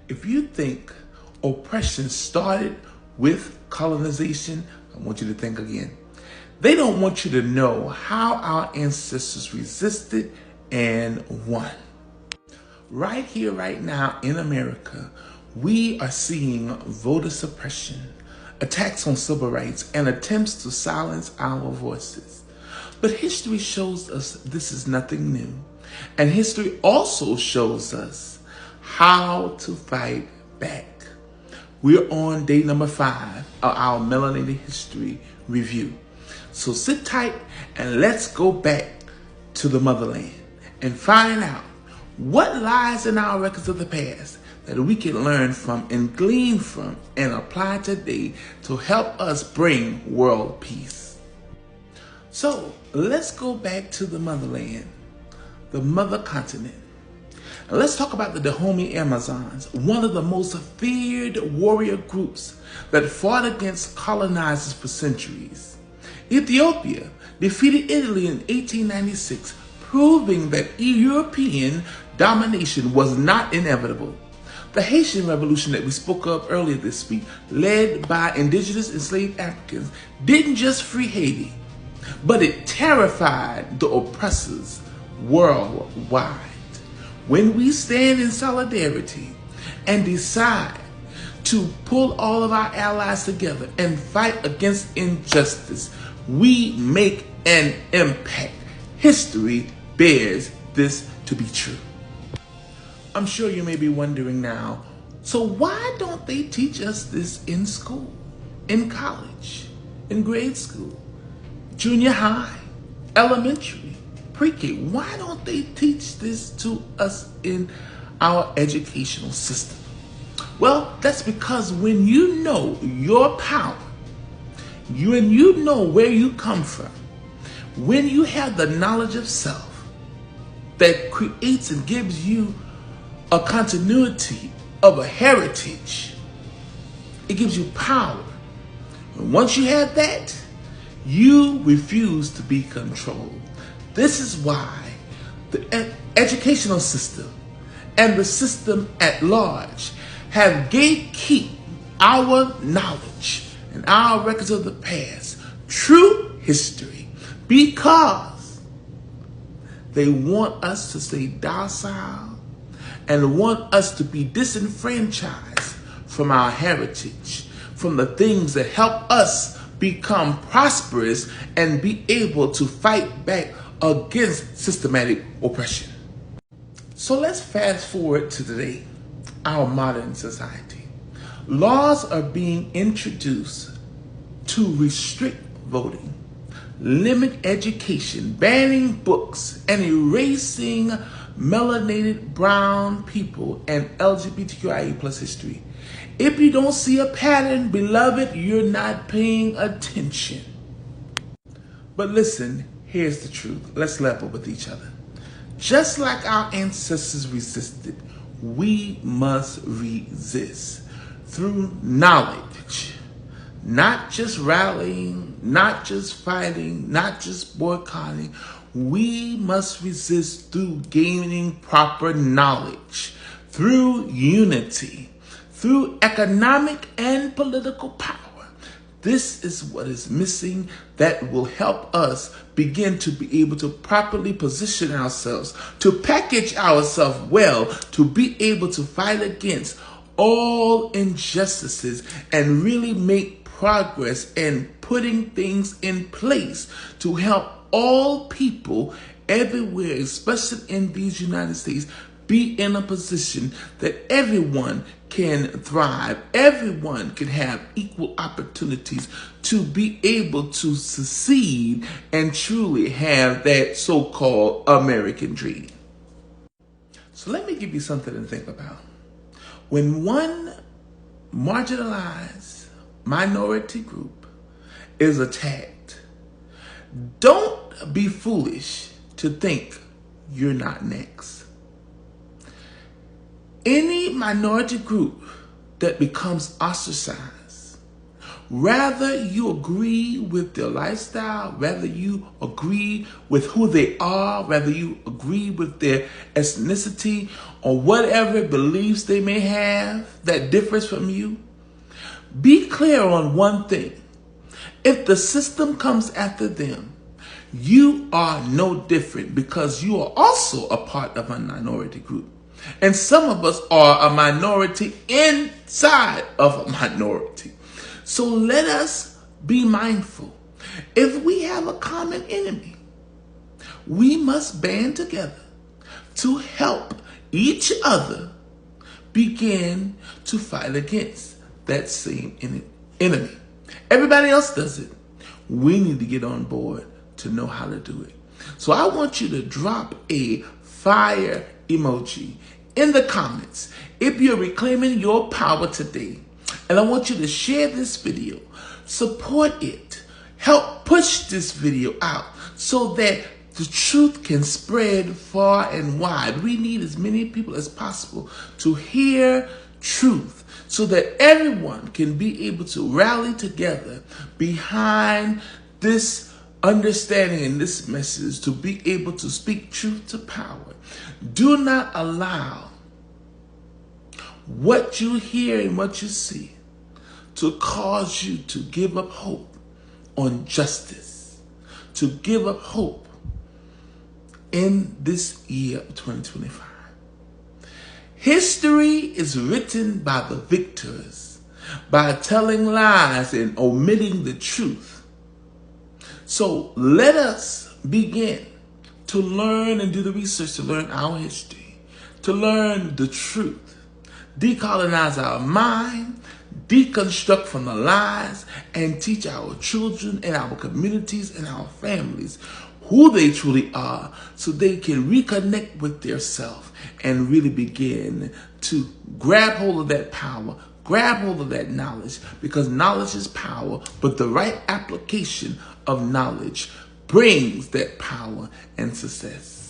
If you think oppression started with colonization, I want you to think again. They don't want you to know how our ancestors resisted and won. Right here, right now in America, we are seeing voter suppression, attacks on civil rights, and attempts to silence our voices. But history shows us this is nothing new. And history also shows us how to fight back. We're on day number 5 of our Melanated History Review. So sit tight and let's go back to the motherland and find out what lies in our records of the past that we can learn from and glean from and apply today to help us bring world peace. So let's go back to the motherland, the mother continent. And let's talk about the Dahomey Amazons, one of the most feared warrior groups that fought against colonizers for centuries. Ethiopia defeated Italy in 1896, proving that European domination was not inevitable. The Haitian Revolution that we spoke of earlier this week, led by indigenous enslaved Africans, didn't just free Haiti, but it terrified the oppressors worldwide. When we stand in solidarity and decide to pull all of our allies together and fight against injustice, we make an impact. History bears this to be true. I'm sure you may be wondering now, so why don't they teach us this in school, in college, in grade school, junior high, elementary, pre-K? Why don't they teach this to us in our educational system? Well, that's because when you know your power, when you know where you come from, when you have the knowledge of self that creates and gives you a continuity of a heritage, it gives you power. And once you have that, you refuse to be controlled. This is why the educational system and the system at large have gatekept our knowledge and our records of the past, true history, because they want us to stay docile and want us to be disenfranchised from our heritage, from the things that help us become prosperous and be able to fight back against systematic oppression. So let's fast forward to today, our modern society. Laws are being introduced to restrict voting, limit education, banning books, and erasing melanated brown people and LGBTQIA plus history. If you don't see a pattern, beloved, you're not paying attention. But listen, here's the truth. Let's level with each other. Just like our ancestors resisted, we must resist through knowledge. Not just rallying, not just fighting, not just boycotting. We must resist through gaining proper knowledge, through unity, through economic and political power. This is what is missing that will help us begin to be able to properly position ourselves, to package ourselves well, to be able to fight against all injustices and really make progress in putting things in place to help all people everywhere, especially in these United States, be in a position that everyone can thrive, everyone can have equal opportunities to be able to succeed and truly have that so-called American dream. So let me give you something to think about. When one marginalized minority group is attacked, don't be foolish to think you're not next. Any minority group that becomes ostracized Rather you agree with their lifestyle, rather you agree with who they are, rather you agree with their ethnicity or whatever beliefs they may have that differs from you, be clear on one thing. If the system comes after them, you are no different, because you are also a part of a minority group. And some of us are a minority inside of a minority. So let us be mindful. If we have a common enemy, we must band together to help each other begin to fight against that same enemy. Everybody else does it. We need to get on board to know how to do it. So I want you to drop a fire emoji in the comments if you're reclaiming your power today. And I want you to share this video, support it, help push this video out so that the truth can spread far and wide. We need as many people as possible to hear truth so that everyone can be able to rally together behind this understanding and this message, to be able to speak truth to power. Do not allow what you hear and what you see to cause you to give up hope on justice, to give up hope in this year of 2025. History is written by the victors, by telling lies and omitting the truth. So let us begin to learn and do the research to learn our history, to learn the truth, decolonize our mind, deconstruct from the lies, and teach our children and our communities and our families who they truly are so they can reconnect with their self and really begin to grab hold of that power, grab hold of that knowledge, because knowledge is power, but the right application of knowledge brings that power and success.